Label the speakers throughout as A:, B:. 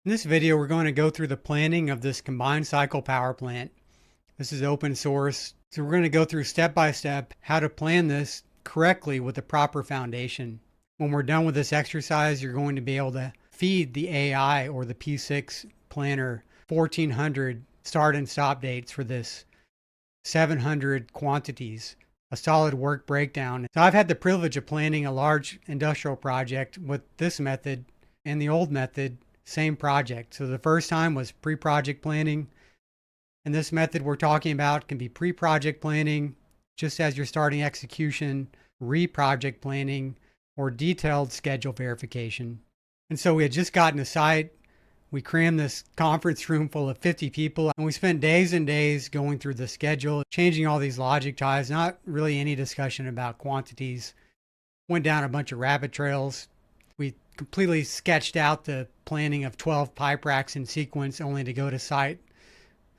A: In this video, we're going to go through the planning of this combined cycle power plant. This is open source. So we're going to go through step by step how to plan this correctly with the proper foundation. When we're done with this exercise, you're going to be able to feed the AI or the P6 planner 1400 start and stop dates for this, 700 quantities, a solid work breakdown. So I've had the privilege of planning a large industrial project with this method and the old method, same project. So the first time was pre-project planning. And this method we're talking about can be pre-project planning, just as you're starting execution, re-project planning, or detailed schedule verification. And so we had just gotten a site. We crammed this conference room full of 50 people, and we spent days and days going through the schedule, changing all these logic ties, not really any discussion about quantities. Went down a bunch of rabbit trails. We completely sketched out the planning of 12 pipe racks in sequence, only to go to site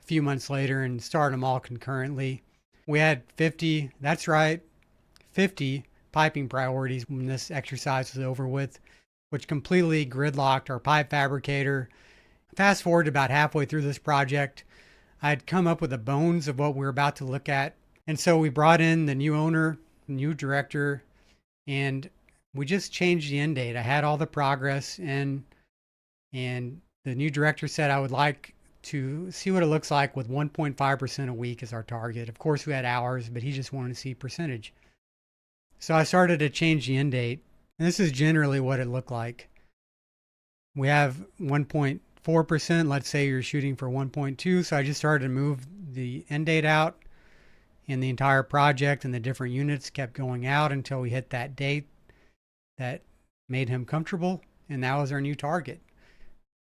A: a few months later and start them all concurrently. We had 50, that's right, 50 piping priorities when this exercise was over with, which completely gridlocked our pipe fabricator. Fast forward about halfway through this project, I had come up with the bones of what we were about to look at. And so we brought in the new owner, new director, and we just changed the end date. I had all the progress and the new director said I would like to see what it looks like with 1.5% a week as our target. Of course, we had hours, but he just wanted to see percentage. So I started to change the end date. And this is generally what it looked like. We have 1.4%. Let's say you're shooting for 1.2. So I just started to move the end date out, and the entire project and the different units kept going out until we hit that date that made him comfortable. And that was our new target.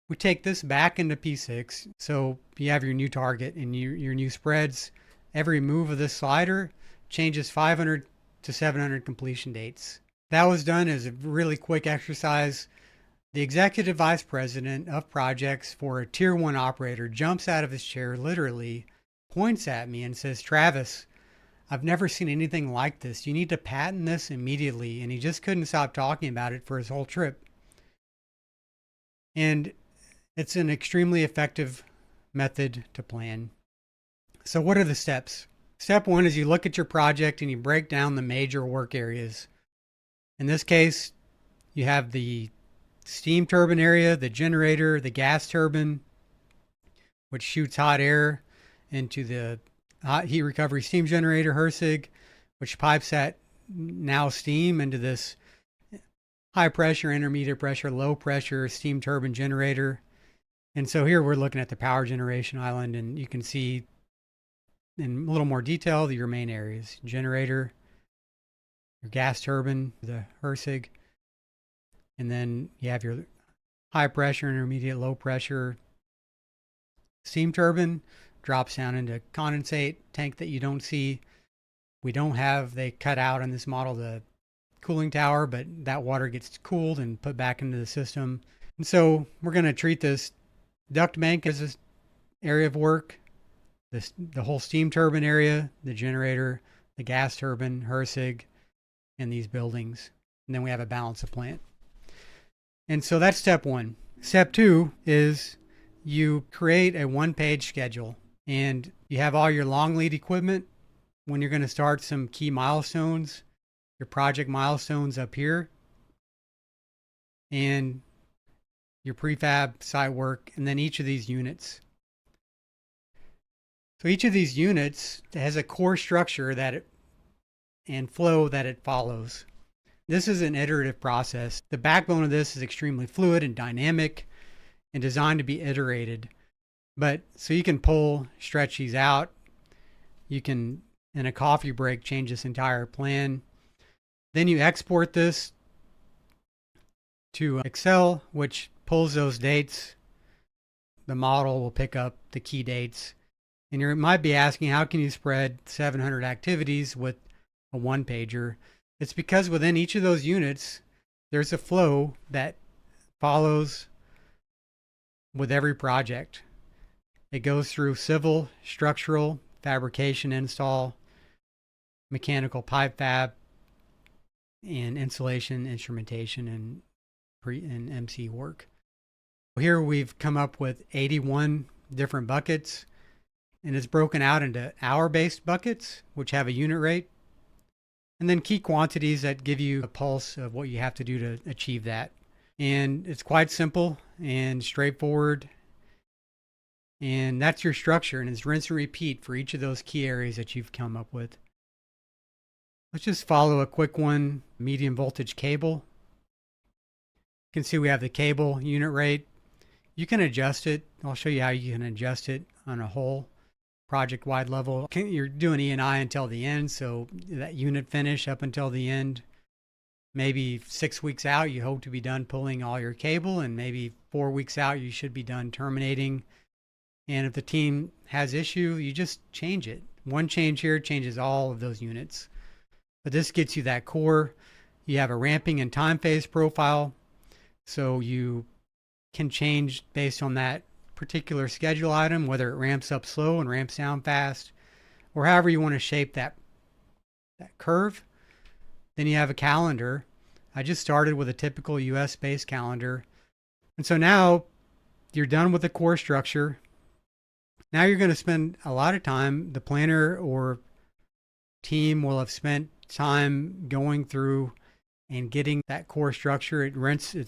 A: We take this back into P6. So you have your new target and your new spreads. Every move of this slider changes 500 to 700 completion dates. That was done as a really quick exercise. The executive vice president of projects for a tier one operator jumps out of his chair, literally points at me and says, "Travis, I've never seen anything like this. You need to patent this immediately." And he just couldn't stop talking about it for his whole trip. And it's an extremely effective method to plan. So what are the steps? Step one is you look at your project and you break down the major work areas. In this case, you have the steam turbine area, the generator, the gas turbine, which shoots hot air into the hot heat recovery steam generator, HRSG, which pipes that now steam into this high pressure, intermediate pressure, low pressure steam turbine generator. And so here we're looking at the power generation island, and you can see in a little more detail your main areas: generator, your gas turbine, the HRSG, and then you have your high pressure, intermediate, low pressure steam turbine, drops down into condensate tank that you don't see. We don't have, they cut out in this model the cooling tower, but that water gets cooled and put back into the system. And so we're going to treat this duct bank as an area of work, the whole steam turbine area, the generator, the gas turbine, HRSG, and these buildings. And then we have a balance of plant. And so that's step one. Step two is you create a one-page schedule, and you have all your long lead equipment. When you're going to start some key milestones, your project milestones up here, and your prefab site work, and then each of these units. So each of these units has a core structure and flow that it follows. This is an iterative process. The backbone of this is extremely fluid and dynamic and designed to be iterated. But so you can stretch these out. You can, in a coffee break, change this entire plan. Then you export this to Excel, which pulls those dates. The model will pick up the key dates. And you might be asking, how can you spread 700 activities with a one pager? It's because within each of those units, there's a flow that follows with every project. It goes through civil, structural, fabrication, install, mechanical pipe fab, and insulation, instrumentation, and MC work. Here we've come up with 81 different buckets, and it's broken out into hour-based buckets, which have a unit rate, and then key quantities that give you a pulse of what you have to do to achieve that. And it's quite simple and straightforward. And that's your structure, and it's rinse and repeat for each of those key areas that you've come up with. Let's just follow a quick one, medium voltage cable. You can see we have the cable unit rate. You can adjust it. I'll show you how you can adjust it on a whole project-wide level. You're doing E&I until the end, so that unit finish up until the end. Maybe 6 weeks out, you hope to be done pulling all your cable, and maybe 4 weeks out, you should be done terminating. And if the team has issue, you just change it. One change here changes all of those units. But this gets you that core. You have a ramping and time phase profile, so you can change based on that particular schedule item, whether it ramps up slow and ramps down fast, or however you want to shape that curve. Then you have a calendar. I just started with a typical US-based calendar. And so now you're done with the core structure. Now you're going to spend a lot of time, the planner or team will have spent time going through and getting that core structure. It's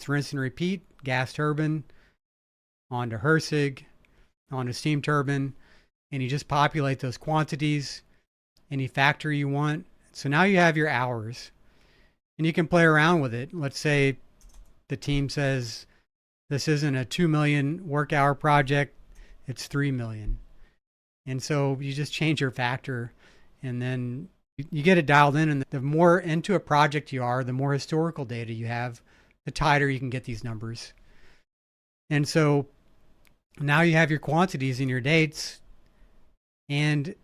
A: rinse and repeat, gas turbine, onto Hersig, onto steam turbine, and you just populate those quantities, any factor you want. So now you have your hours, and you can play around with it. Let's say the team says this isn't a 2 million work hour project, it's 3 million. And so you just change your factor, and then you get it dialed in. And the more into a project you are, the more historical data you have, the tighter you can get these numbers. And so now you have your quantities and your dates, and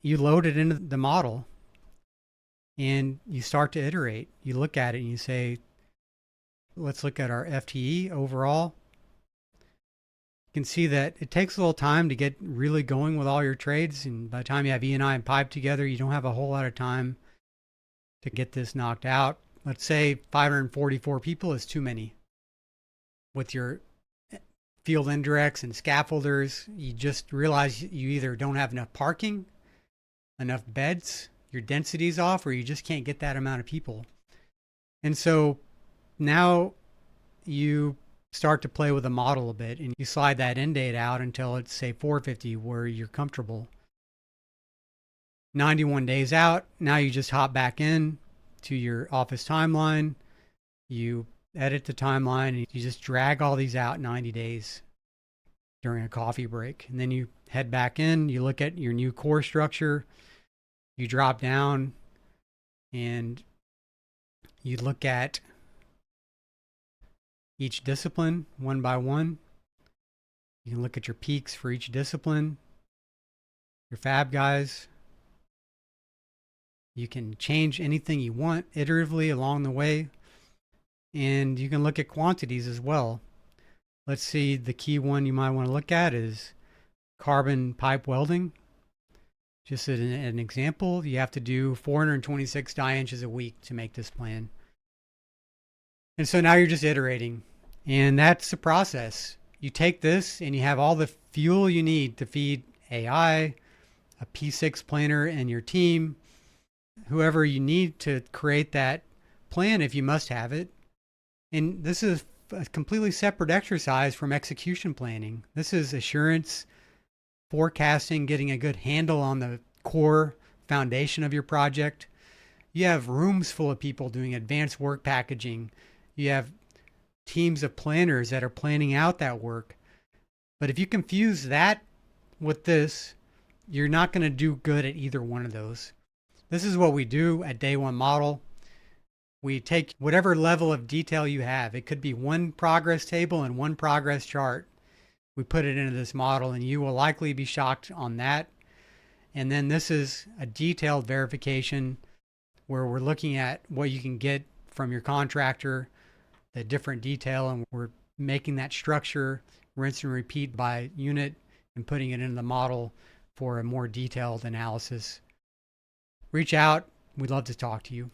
A: you load it into the model, and you start to iterate. You look at it and you say, let's look at our FTE overall. You can see that it takes a little time to get really going with all your trades, and by the time you have E&I and pipe together, you don't have a whole lot of time to get this knocked out. Let's say 544 people is too many. With your field indirects and scaffolders, you just realize you either don't have enough parking, enough beds, your density's off, or you just can't get that amount of people. And so now you start to play with the model a bit, and you slide that end date out until it's, say, 450, where you're comfortable. 91 days out, now you just hop back in to your office timeline. You edit the timeline, and you just drag all these out 90 days during a coffee break. And then you head back in, you look at your new core structure, you drop down, and you look at each discipline one by one. You can look at your peaks for each discipline, your fab guys. You can change anything you want iteratively along the way. And you can look at quantities as well. Let's see, the key one you might want to look at is carbon pipe welding. Just as an example, you have to do 426 die inches a week to make this plan. And so now you're just iterating. And that's the process. You take this and you have all the fuel you need to feed AI, a P6 planner, and your team, whoever you need to create that plan if you must have it. And this is a completely separate exercise from execution planning. This is assurance, forecasting, getting a good handle on the core foundation of your project. You have rooms full of people doing advanced work packaging. You have teams of planners that are planning out that work. But if you confuse that with this, you're not going to do good at either one of those. This is what we do at Day One Model. We take whatever level of detail you have. It could be one progress table and one progress chart. We put it into this model, and you will likely be shocked on that. And then this is a detailed verification where we're looking at what you can get from your contractor, the different detail, and we're making that structure rinse and repeat by unit and putting it into the model for a more detailed analysis. Reach out. We'd love to talk to you.